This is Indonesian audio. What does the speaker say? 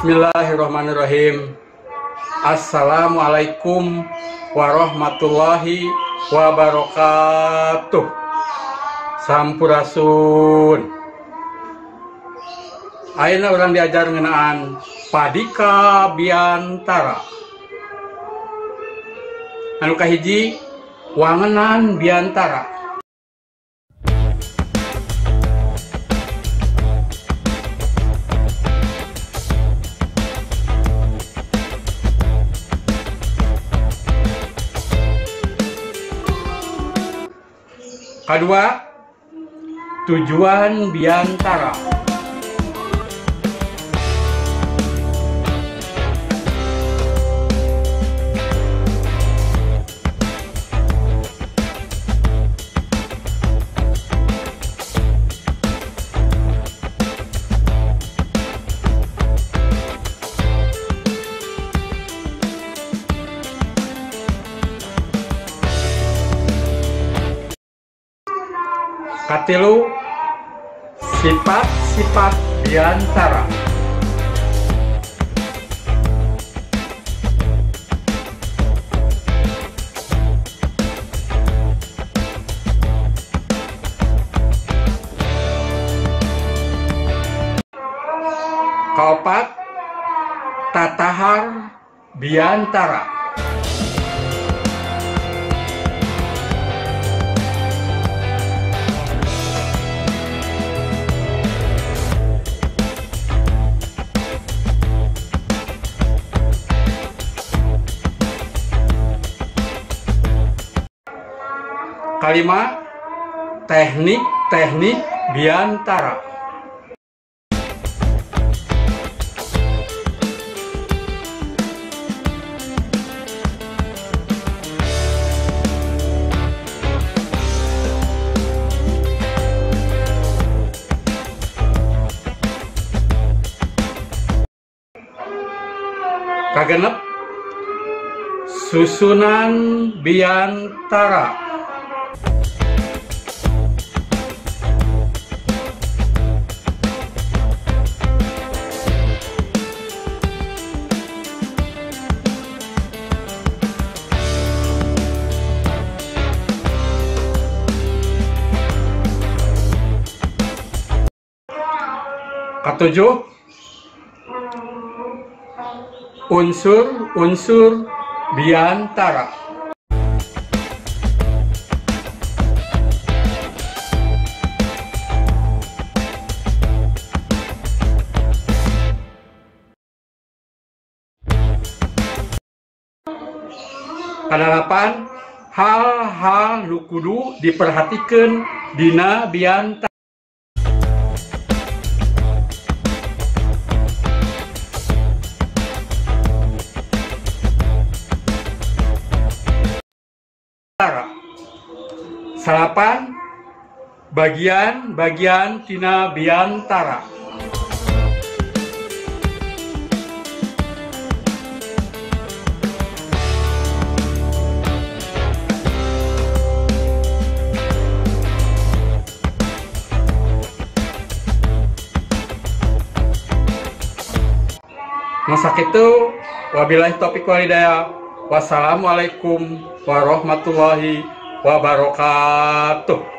Bismillahirrahmanirrahim. Assalamualaikum warahmatullahi wabarakatuh. Sampurasun. Ayeuna urang diajar ngeunaan Padika Biantara. Anu kahiji wangenan Biantara. Kedua, tujuan Biantara. Katilu, sifat-sifat Biantara. Kaopat, tatahar Biantara. Kalima, teknik-teknik Biantara. Kagenep, susunan Biantara. Ketujuh, unsur-unsur Biantara. Kadalapan, hal-hal nu kudu diperhatikeun dina Biantara. Salapan, bagian-bagian tina Biantara. Masa kitu, wabillahi taufiq wal hidayah. Wassalamualaikum warahmatullahi wabarakatuh.